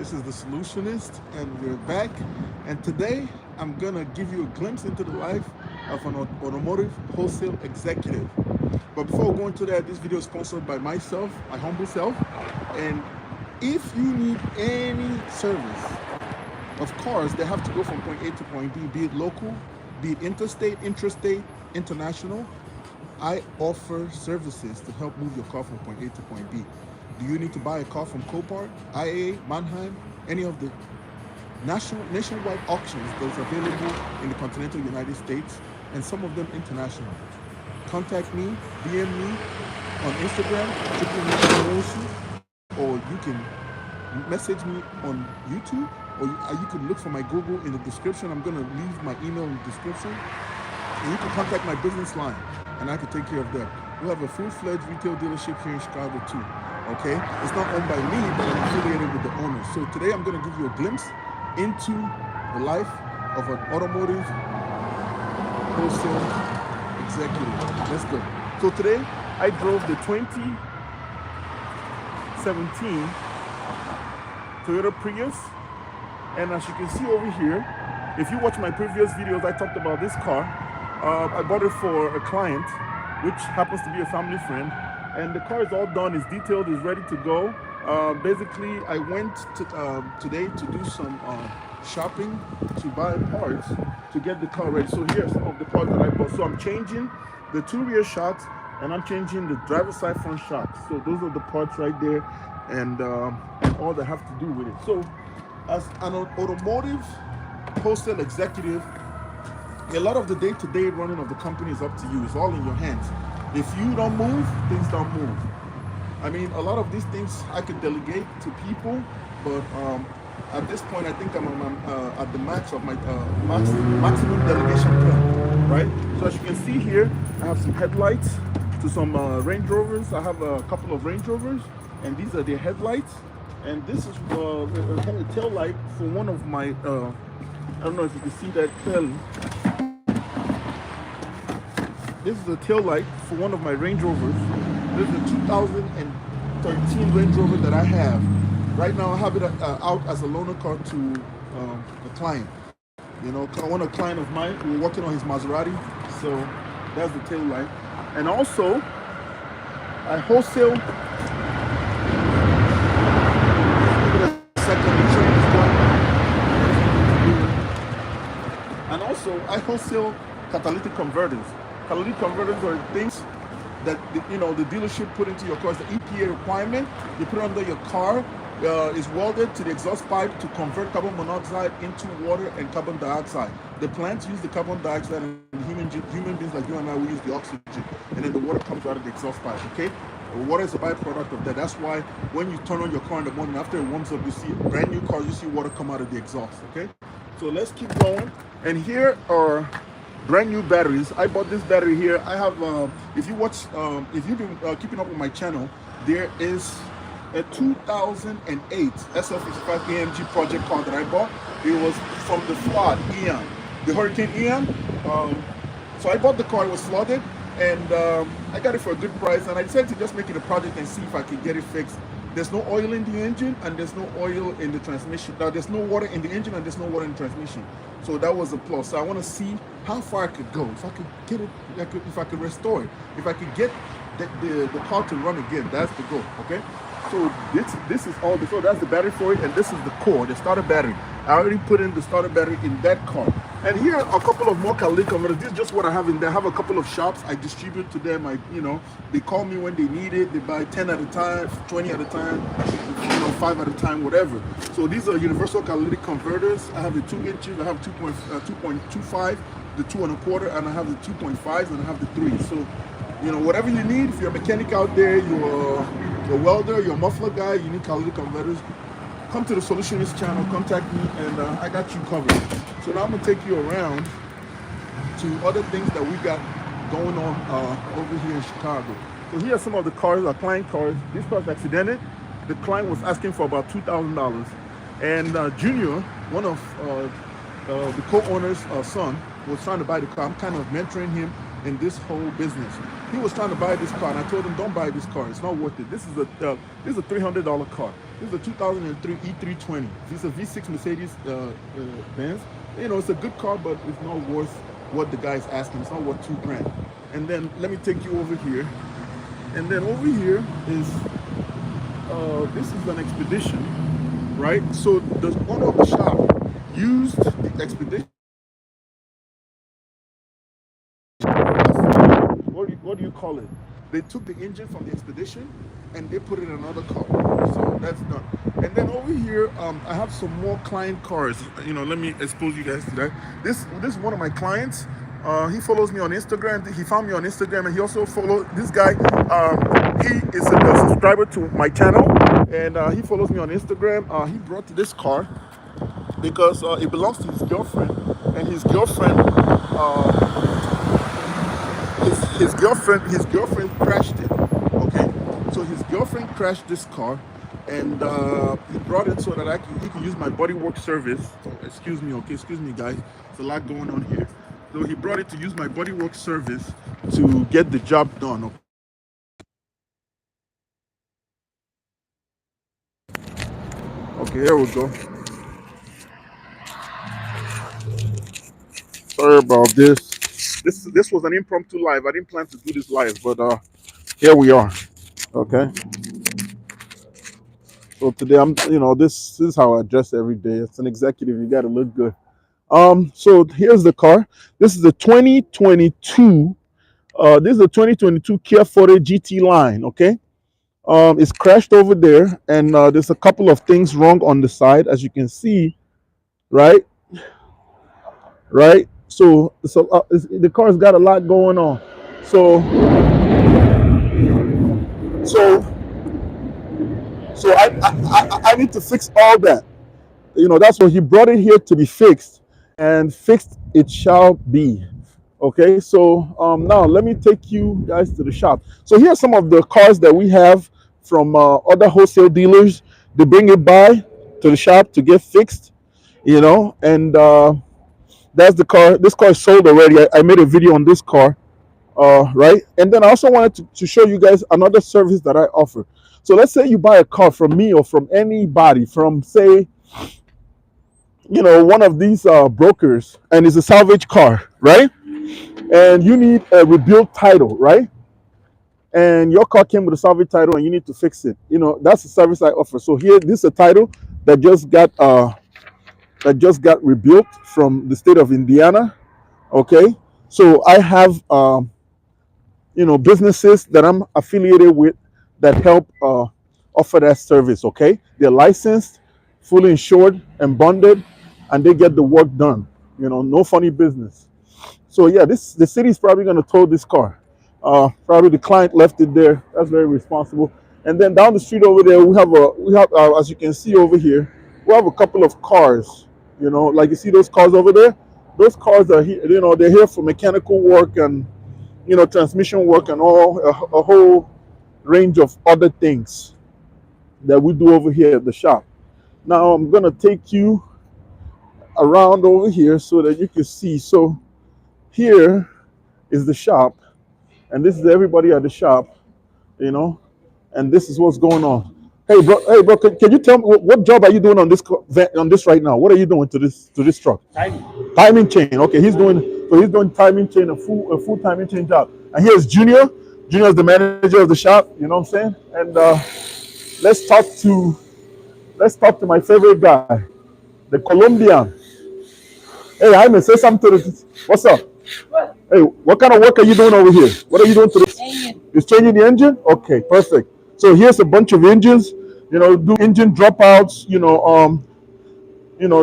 This is the Solutionist, and we're back. And today, I'm gonna give you a glimpse into the life of an automotive wholesale executive. But before we go into that, this video is sponsored by myself, my humble self. And if you need any service of cars that have to go from point A to point B, be it local, be it interstate, intrastate, international, I offer services to help move your car from point A to point B. Do you need to buy a car from Copart, IAA, Mannheim, any of the nationwide auctions that's available in the continental United States, and some of them international? Contact me, DM me on Instagram, ChukwumaijemNwosu, or you can message me on YouTube, or you can look for my Google in the description. I'm going to leave my email in the description. And you can contact my business line, and I can take care of that. We have a full-fledged retail dealership here in Chicago too. Okay, it's not owned by me, but I'm affiliated with the owners. So today I'm going to give you a glimpse into the life of an automotive wholesale executive. Let's go. So today I drove the 2017 Toyota Prius, and as you can see over here, if you watch my previous videos, I talked about this car. I bought it for a client, which happens to be a family friend. And the car is all done, it's detailed, it's ready to go. Basically, I went to, today to do some shopping to buy parts to get the car ready. So here's some of the parts that I bought. So I'm changing the two rear shocks, and I'm changing the driver's side front shocks. So those are the parts right there, and all that have to do with it. So as an automotive wholesale executive, a lot of the day-to-day running of the company is up to you. It's all in your hands. If you don't move, things don't move. I mean, a lot of these things I could delegate to people, but at this point, I think I'm at the max of my maximum delegation plan, right? So as you can see here, I have some headlights to some Range Rovers. I have a couple of Range Rovers, and these are their headlights. And this is a tail light for one of my, I don't know if you can see that clearly. This is a tail light for one of my Range Rovers. This is a 2013 Range Rover that I have. Right now I have it out as a loaner car to a client. You know, one of a client of mine, we're working on his Maserati. So that's the tail light. And also, I wholesale. And also, I wholesale catalytic converters. Catalytic converters are things that the dealership put into your car. It's the EPA requirement. You put it under your car. Is welded to the exhaust pipe to convert carbon monoxide into water and carbon dioxide. The plants use the carbon dioxide, and human beings like you and I, we use the oxygen, and then the water comes out of the exhaust pipe. Okay, water is a byproduct of that. That's why when you turn on your car in the morning, after it warms up, you see brand new cars, you see water come out of the exhaust. Okay, so let's keep going. And here are brand new batteries. I bought this battery here. I have, if you've been keeping up with my channel, there is a 2008 SL55 AMG project car that I bought. It was from the flood, Ian, the Hurricane Ian. So I bought the car, it was flooded, and I got it for a good price, and I decided to just make it a project and see if I could get it fixed. There's no oil in the engine, and there's no oil in the transmission. Now, there's no water in the engine, and there's no water in the transmission. So that was a plus. So I want to see how far I could go. If I could get it, if I could restore it, if I could get the car to run again. That's the goal, okay? So this is all so that's the battery for it, and this is the core, the starter battery. I already put in the starter battery in that car. And here are a couple of more catalytic converters. This is just what I have in there. I have a couple of shops. I distribute to them. They call me when they need it. They buy 10 at a time, 20 at a time, 5 at a time, whatever. So these are universal catalytic converters. I have the 2 inches. I have 2.25, the 2 1/4, and I have the 2.5s, and I have the 3. So, whatever you need. If you're a mechanic out there, you're a welder, you're a muffler guy, you need catalytic converters, come to the Solutionist channel, contact me, and I got you covered. So now I'm going to take you around to other things that we got going on over here in Chicago. So here are some of the cars, our client cars. This car's accidented. The client was asking for about $2,000. And Junior, one of the co-owner's son, was trying to buy the car. I'm kind of mentoring him in this whole business. He was trying to buy this car, and I told him, "Don't buy this car. It's not worth it. This is a $300 car. This is a 2003 E320. This is a V6 Mercedes Benz. You know, it's a good car, but it's not worth what the guy's asking. It's not worth 2 grand." And then let me take you over here. And then over here is this is an expedition, right? So the owner of the shop used the expedition. What do you call it? They took the engine from the expedition and they put it in another car. So that's done. And then over here, I have some more client cars. You know, let me expose you guys to that. This is one of my clients. He follows me on Instagram. He found me on Instagram, and he also followed this guy. He is a subscriber to my channel, and he follows me on Instagram. He brought this car because it belongs to his girlfriend, and his girlfriend. His girlfriend crashed it. Okay, so his girlfriend crashed this car, and he brought it so that he could use my bodywork service. Excuse me, okay, excuse me, guys. There's a lot going on here. So he brought it to use my bodywork service to get the job done. Okay, here we go. Sorry about this. This was an impromptu live. I didn't plan to do this live, but here we are. Okay. So today this is how I dress every day. It's an executive. You got to look good. So here's the car. This is a 2022. This is a 2022 Kia Forte GT line. Okay. It's crashed over there, and there's a couple of things wrong on the side, as you can see. Right. Right. So the car's got a lot going on. So so so I need to fix all that. You know, that's what he brought it here to be fixed, and fixed it shall be. Okay, so now let me take you guys to the shop. So here are some of the cars that we have from other wholesale dealers. They bring it by to the shop to get fixed, you know, and that's the car. This car is sold already. I made a video on this car, right? And then I also wanted to show you guys another service that I offer. So let's say you buy a car from me or from anybody, from say, you know, one of these brokers, and it's a salvage car, right? And you need a rebuilt title, right? And your car came with a salvage title, and you need to fix it. You know, that's the service I offer. So here, this is a title that just got rebuilt from the state of Indiana. Okay, so I have businesses that I'm affiliated with that help offer that service. Okay, they're licensed, fully insured, and bonded, and they get the work done. You know, no funny business. So yeah, the city is probably going to tow this car. Probably the client left it there. That's very responsible. And then down the street over there, we have as you can see over here, we have a couple of cars. You know, like you see those cars over there. Those cars are here. You know, they're here for mechanical work and transmission work and all a whole range of other things that we do over here at the shop. Now I'm gonna take you around over here so that you can see. So here is the shop, and this is everybody at the shop, you know, and this is what's going on. Hey bro, can you tell me what job are you doing on this right now? What are you doing to this truck? Timing chain. Okay, he's doing timing chain, a full timing chain job. And here's Junior. Junior is the manager of the shop. You know what I'm saying? And let's talk to my favorite guy, the Colombian. Hey, Jaime, say something to this. What's up? What? Hey, what kind of work are you doing over here? What are you doing to this? Engine. It's changing the engine? Okay, perfect. So here's a bunch of engines. You know, do engine dropouts.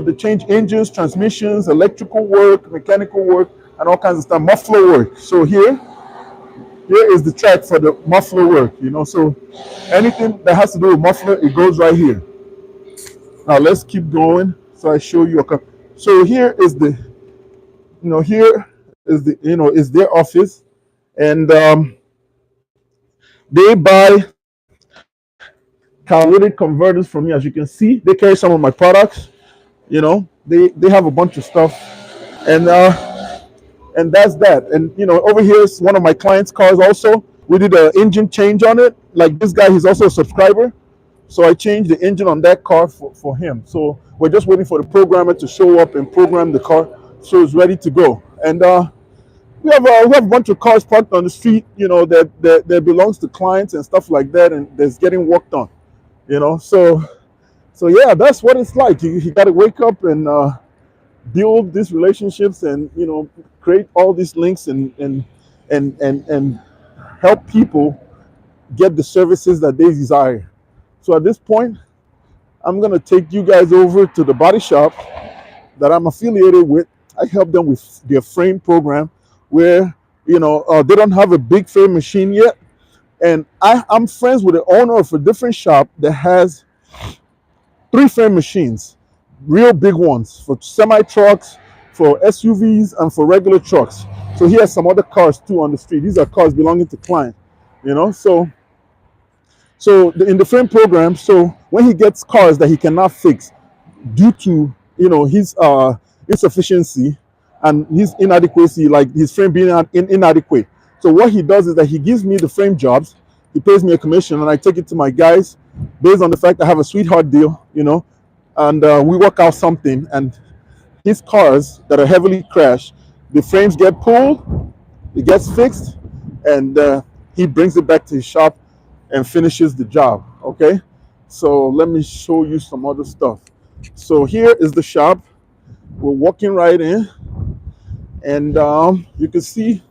They change engines, transmissions, electrical work, mechanical work, and all kinds of stuff. Muffler work. So here is the track for the muffler work. You know, so anything that has to do with muffler, it goes right here. Now let's keep going. So I show you a. So here is is their office, and they buy catalytic converters from me. As you can see, they carry some of my products. You know, they have a bunch of stuff, and And that's that. And over here is one of my clients' cars also. We did an engine change on it. Like this guy, he's also a subscriber. So I changed the engine on that car for him. So we're just waiting for the programmer to show up and program the car so it's ready to go. And we have a bunch of cars parked on the street, that belongs to clients and stuff like that, and that's getting worked on. So yeah, that's what it's like. You got to wake up and build these relationships, and create all these links, and help people get the services that they desire. So at this point, I'm gonna take you guys over to the body shop that I'm affiliated with. I help them with their frame program, where they don't have a big frame machine yet, and I'm friends with the owner of a different shop that has 3 frame machines, real big ones for semi trucks, for SUVs, and for regular trucks. So he has some other cars too on the street. These are cars belonging to clients, So in the frame program, so when he gets cars that he cannot fix due to his insufficiency and his inadequacy, like his frame being inadequate. So what he does is that he gives me the frame jobs, he pays me a commission, and I take it to my guys based on the fact I have a sweetheart deal, and we work out something. And his cars that are heavily crashed, the frames get pulled, it gets fixed, and he brings it back to his shop and finishes the job. Okay, so let me show you some other stuff. So here is the shop. We're walking right in, and you can see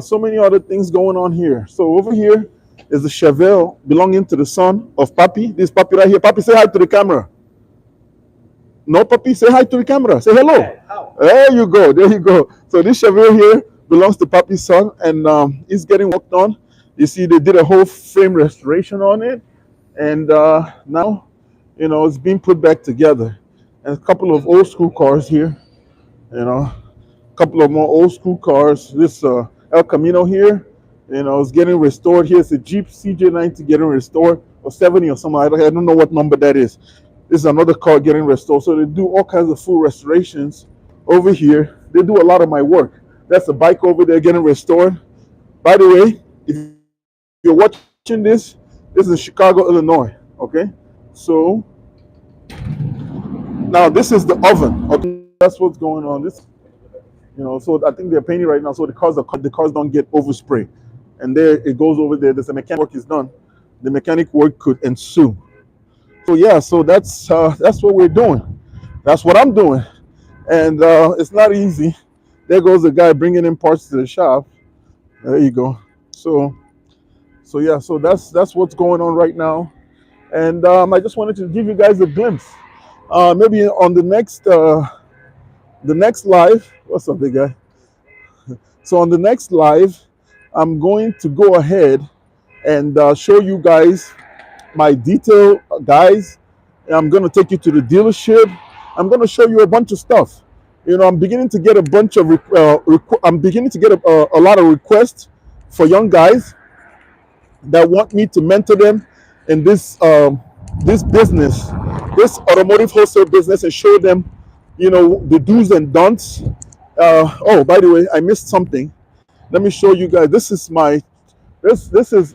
so many other things going on here. So over here is the Chevelle belonging to the son of Papi. This Papi right here. Papi, say hi to the camera. No, Papi, say hi to the camera. Say hello. Hey, there you go. There you go. So this Chevelle here belongs to Papi's son, and it's getting worked on. You see, they did a whole frame restoration on it, and now, it's being put back together. And a couple of old school cars here, a couple of more old school cars. This El Camino here, is getting restored. Here's a Jeep CJ90 getting restored, or 70 or something. I don't know what number that is. This is another car getting restored. So they do all kinds of full restorations over here. They do a lot of my work. That's a bike over there getting restored. By the way, if you're watching this is Chicago, Illinois. Okay, so now this is the oven. Okay, that's what's going on. This, so I think they're painting right now, so the cars don't get overspray. And there it goes over there. There's a mechanic work is done. The mechanic work could ensue. So yeah, so that's what we're doing. That's what I'm doing, and it's not easy. There goes the guy bringing in parts to the shop. There you go. So yeah, so that's what's going on right now, and I just wanted to give you guys a glimpse. Maybe on the next live. What's up, big guy? So on the next live, I'm going to go ahead and show you guys my detail, guys. I'm going to take you to the dealership. I'm going to show you a bunch of stuff. I'm beginning to get a bunch of I'm beginning to get a lot of requests for young guys that want me to mentor them in this business, this automotive wholesale business, and show them, the do's and don'ts. Oh, by the way, I missed something. Let me show you guys. This is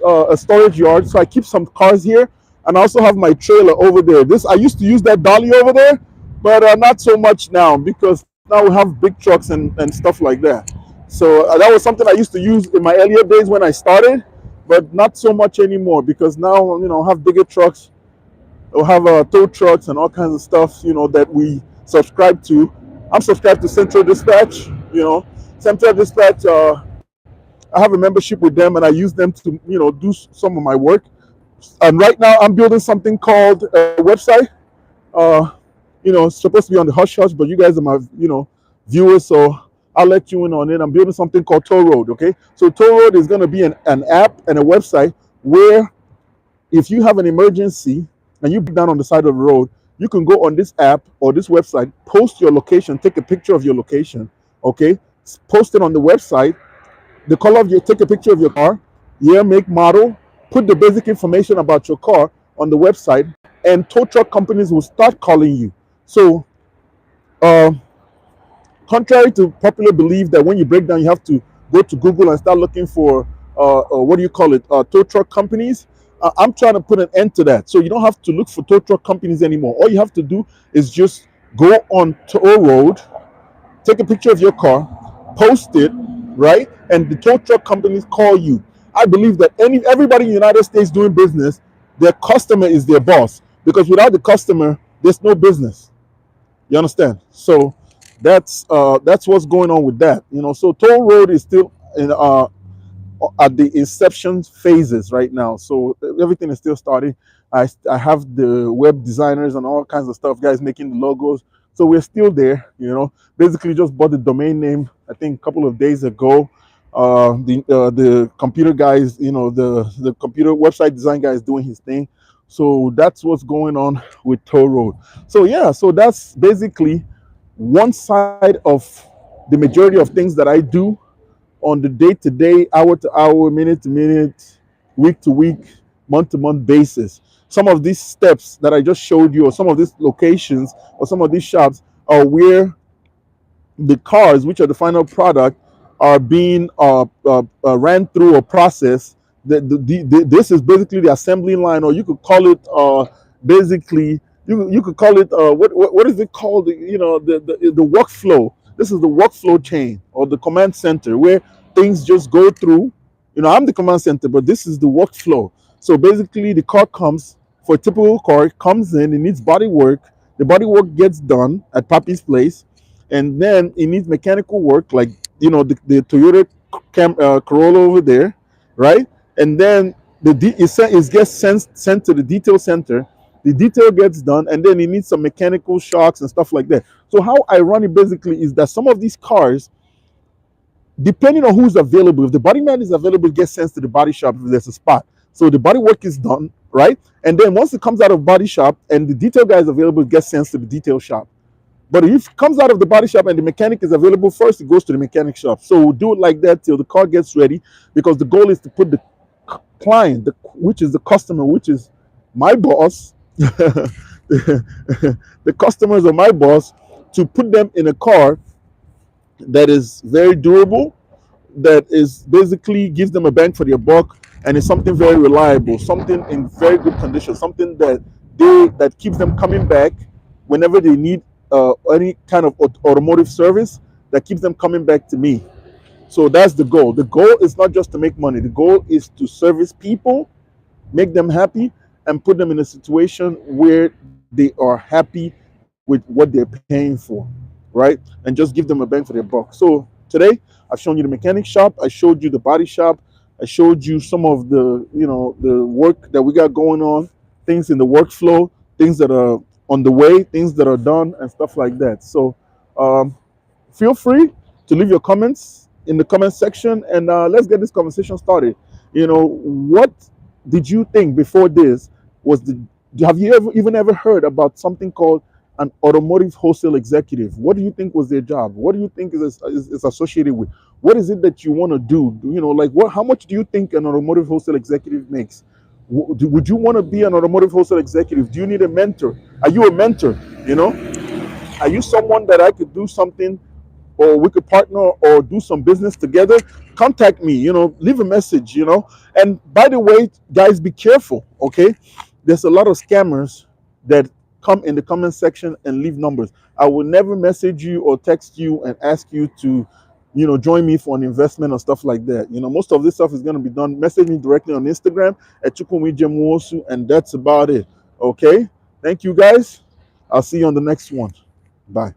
a storage yard. So I keep some cars here, and I also have my trailer over there. I used to use that dolly over there, but not so much now, because now we have big trucks and stuff like that. So that was something I used to use in my earlier days when I started, but not so much anymore, because now I have bigger trucks. We'll have tow trucks and all kinds of stuff that we subscribe to. I'm subscribed to Central Dispatch. Central Dispatch. I have a membership with them, and I use them to do some of my work. And right now I'm building something called a website. It's supposed to be on the hush hush, but you guys are my viewers, so I'll let you in on it. I'm building something called Toll Road. Okay, so Toll Road is going to be an app and a website where if you have an emergency and you break down on the side of the road, you can go on this app or this website, post your location, take a picture of your location. Okay, post it on the website. The color of take a picture of your car, year, make, model, put the basic information about your car on the website, and tow truck companies will start calling you. So contrary to popular belief that when you break down, you have to go to Google and start looking for what do you call it, tow truck companies. I'm trying to put an end to that. So you don't have to look for tow truck companies anymore. All you have to do is just go on toll road, take a picture of your car, post it, right? And the tow truck companies call you. I believe that everybody in the United States doing business, their customer is their boss, because without the customer, there's no business. You understand? So that's what's going on with that. So toll road is still in at the inception phases right now. So everything is still starting. I have the web designers and all kinds of stuff, guys making the logos. So we're still there. Basically just bought the domain name, I think a couple of days ago. The computer guys, the computer website design guy is doing his thing. So that's what's going on with toll road. So yeah, so that's basically one side of the majority of things that I do on the day-to-day, hour-to-hour, minute-to-minute, week-to-week, month-to-month basis. Some of these steps that I just showed you, or some of these locations, or some of these shops, are where the cars, which are the final product, are being ran through or processed. This is basically the assembly line, or you could call it basically, you could call it what is it called? The workflow. This is the workflow chain, or the command center, where things just go through. I'm the command center, but this is the workflow. So basically, the car comes, for a typical car, it comes in, it needs body work. The body work gets done at Papi's place, and then it needs mechanical work, like the Toyota Corolla over there, right? And then it gets sent to the detail center. The detail gets done, and then it needs some mechanical shocks and stuff like that. So how I run it basically is that some of these cars, depending on who's available, if the body man is available, it gets sent to the body shop if there's a spot. So the body work is done, right? And then once it comes out of body shop and the detail guy is available, it gets sent to the detail shop. But if it comes out of the body shop and the mechanic is available first, it goes to the mechanic shop. So we'll do it like that till the car gets ready, because the goal is to put the client, which is the customer, which is my boss, the customers are my boss, to put them in a car that is very durable, that is basically gives them a bang for their buck, and is something very reliable, something in very good condition, something that keeps them coming back whenever they need any kind of automotive service, that keeps them coming back to me. So that's the goal. The goal is not just to make money. The goal is to service people, make them happy, and put them in a situation where they are happy with what they're paying for, right? And just give them a bang for their buck. So today, I've shown you the mechanic shop. I showed you the body shop. I showed you some of the work that we got going on, things in the workflow, things that are on the way, things that are done, and stuff like that. So um, feel free to leave your comments in the comment section, and let's get this conversation started. What did you think before this? Have you ever heard about something called an automotive wholesale executive? What do you think was their job? What do you think is associated with? What is it that you want to do? Like how much do you think an automotive wholesale executive makes? Would you want to be an automotive wholesale executive? Do you need a mentor? Are you a mentor? Are you someone that I could do something, or we could partner or do some business together? Contact me, leave a message, And by the way, guys, be careful, okay? There's a lot of scammers that come in the comment section and leave numbers. I will never message you or text you and ask you to, join me for an investment or stuff like that. Most of this stuff is going to be done. Message me directly on Instagram at ChukwumaijemNwosu, and that's about it. Okay? Thank you, guys. I'll see you on the next one. Bye.